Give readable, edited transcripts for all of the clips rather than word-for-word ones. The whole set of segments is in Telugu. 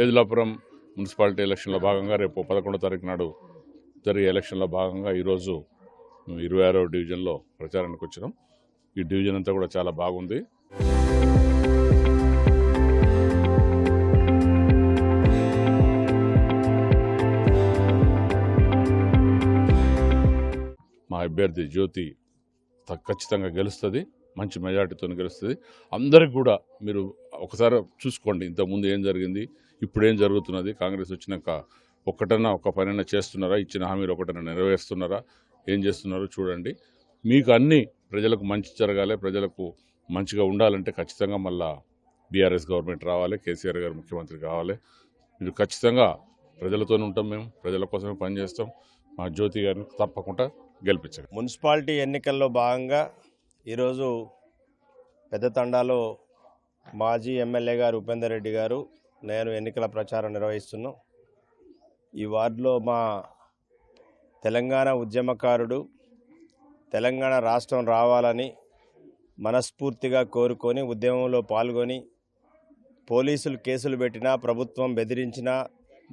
ఏదులాపురం మున్సిపాలిటీ ఎలక్షన్లో భాగంగా రేపు 11వ తారీఖు నాడు జరిగే ఎలక్షన్లో భాగంగా ఈరోజు 26వ డివిజన్లో ప్రచారానికి వచ్చినాం. ఈ డివిజన్ అంతా కూడా చాలా బాగుంది. మా అభ్యర్థి జ్యోతి ఖచ్చితంగా గెలుస్తుంది, మంచి మెజార్టీతో గెలుస్తుంది. అందరికి కూడా మీరు ఒకసారి చూసుకోండి, ఇంతకుముందు ఏం జరిగింది, ఇప్పుడు ఏం జరుగుతున్నది, కాంగ్రెస్ వచ్చినాక ఒక పనైనా చేస్తున్నారా, ఇచ్చిన హామీలు ఒకటైనా నెరవేరుస్తున్నారా, ఏం చేస్తున్నారో చూడండి. మీకు అన్ని ప్రజలకు మంచి జరగాలి, ప్రజలకు మంచిగా ఉండాలంటే ఖచ్చితంగా మళ్ళా బీఆర్ఎస్ గవర్నమెంట్ రావాలి, కేసీఆర్ గారు ముఖ్యమంత్రి కావాలి. మీరు ఖచ్చితంగా ప్రజలతోనే ఉంటాం, మేము ప్రజల కోసమే పనిచేస్తాం. మా జ్యోతి గారిని తప్పకుండా గెలిపించారు. మున్సిపాలిటీ ఎన్నికల్లో భాగంగా ఈరోజు పెద్ద తండాలో మాజీ ఎమ్మెల్యే గారు ఉపేందర్ రెడ్డి గారు, నేను ఎన్నికల ప్రచారం నిర్వహిస్తున్నాం. ఈ వార్డులో మా తెలంగాణ ఉద్యమకారుడు తెలంగాణ రాష్ట్రం రావాలని మనస్ఫూర్తిగా కోరుకొని ఉద్యమంలో పాల్గొని పోలీసులు కేసులు పెట్టినా, ప్రభుత్వం బెదిరించినా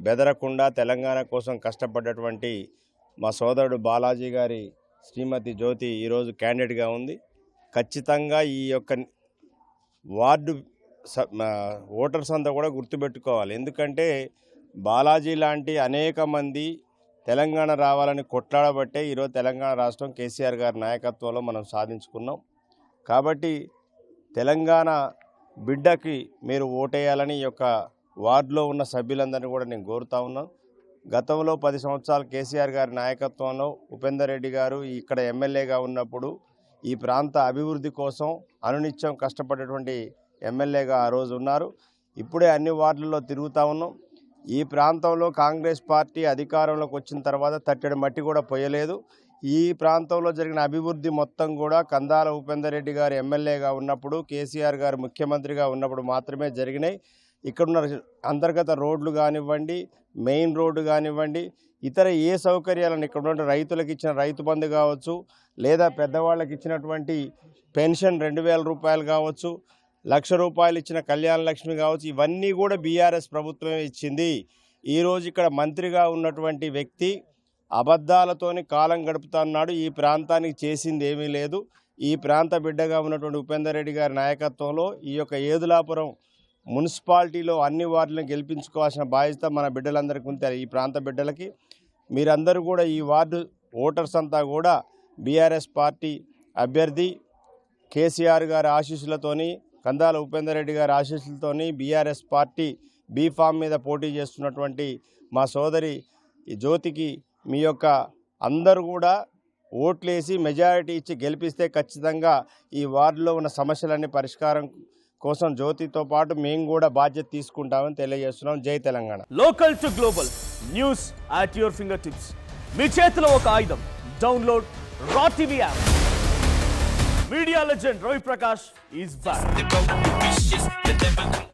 బెదరకుండా తెలంగాణ కోసం కష్టపడ్డటువంటి మా సోదరుడు బాలాజీ గారి శ్రీమతి జ్యోతి ఈరోజు క్యాండిడేట్గా ఉంది. ఖచ్చితంగా ఈ యొక్క వార్డు ఓటర్స్ అంతా కూడా గుర్తుపెట్టుకోవాలి. ఎందుకంటే బాలాజీ లాంటి అనేక మంది తెలంగాణ రావాలని కొట్లాడబట్టే ఈరోజు తెలంగాణ రాష్ట్రం కేసీఆర్ గారి నాయకత్వంలో మనం సాధించుకున్నాం. కాబట్టి తెలంగాణ బిడ్డకి మీరు ఓటేయాలని ఈ యొక్క వార్డులో ఉన్న సభ్యులందరినీ కూడా నేను కోరుతా ఉన్నాను. గతంలో 10 సంవత్సరాలు కేసీఆర్ గారి నాయకత్వంలో ఉపేందర్ రెడ్డి గారు ఇక్కడ ఎమ్మెల్యేగా ఉన్నప్పుడు ఈ ప్రాంత అభివృద్ధి కోసం అనునిత్యం కష్టపడేటువంటి ఎమ్మెల్యేగా ఆ రోజు ఉన్నారు. ఇప్పుడే అన్ని వార్డులలో తిరుగుతూ ఉన్నాం. ఈ ప్రాంతంలో కాంగ్రెస్ పార్టీ అధికారంలోకి వచ్చిన తర్వాత తట్టెడు మట్టి కూడా పోయలేదు. ఈ ప్రాంతంలో జరిగిన అభివృద్ధి మొత్తం కూడా కందాల ఉపేందర్ రెడ్డి గారు ఎమ్మెల్యేగా ఉన్నప్పుడు, కేసీఆర్ గారు ముఖ్యమంత్రిగా ఉన్నప్పుడు మాత్రమే జరిగినాయి. ఇక్కడున్న అంతర్గత రోడ్లు కానివ్వండి, మెయిన్ రోడ్డు కానివ్వండి, ఇతర ఏ సౌకర్యాలను ఇక్కడ ఉన్న రైతులకు ఇచ్చిన రైతు బంధు కావచ్చు, లేదా పెద్దవాళ్ళకి ఇచ్చినటువంటి పెన్షన్ 2000 రూపాయలు కావచ్చు, 1,00,000 రూపాయలు ఇచ్చిన కళ్యాణ లక్ష్మి కావచ్చు, ఇవన్నీ కూడా బీఆర్ఎస్ ప్రభుత్వమే ఇచ్చింది. ఈరోజు ఇక్కడ మంత్రిగా ఉన్నటువంటి వ్యక్తి అబద్ధాలతోని కాలం గడుపుతున్నాడు. ఈ ప్రాంతానికి చేసింది ఏమీ లేదు. ఈ ప్రాంత బిడ్డగా ఉన్నటువంటి ఉపేందర్ రెడ్డి గారి నాయకత్వంలో ఈ యొక్క ఏదులాపురం మున్సిపాలిటీలో అన్ని వార్డులను గెలిపించుకోవాల్సిన బాధ్యత మన బిడ్డలందరికీ ఉంది. ఈ ప్రాంత బిడ్డలకి మీరందరూ కూడా ఈ వార్డు ఓటర్స్ అంతా కూడా బీఆర్ఎస్ పార్టీ అభ్యర్థి కేసీఆర్ గారి ఆశీస్సులతోని, కందాల ఉపేందర్ రెడ్డి గారి ఆశీస్సులతోని బీఆర్ఎస్ పార్టీ బీఫామ్ మీద పోటీ చేస్తున్నటువంటి మా సోదరి జ్యోతికి మీ యొక్క అందరూ కూడా ఓట్లేసి మెజారిటీ ఇచ్చి గెలిపిస్తే ఖచ్చితంగా ఈ వార్డులో ఉన్న సమస్యలన్నీ పరిష్కారం కోసం జ్యోతితో పాటు మేము కూడా బాధ్యత తీసుకుంటామని తెలియజేస్తున్నాం. జై Telangana. Local to global news at your fingertips. మీ చేతిలో ఒక ఆయుధం. Download R TV app. Media legend Ravi Prakash is back.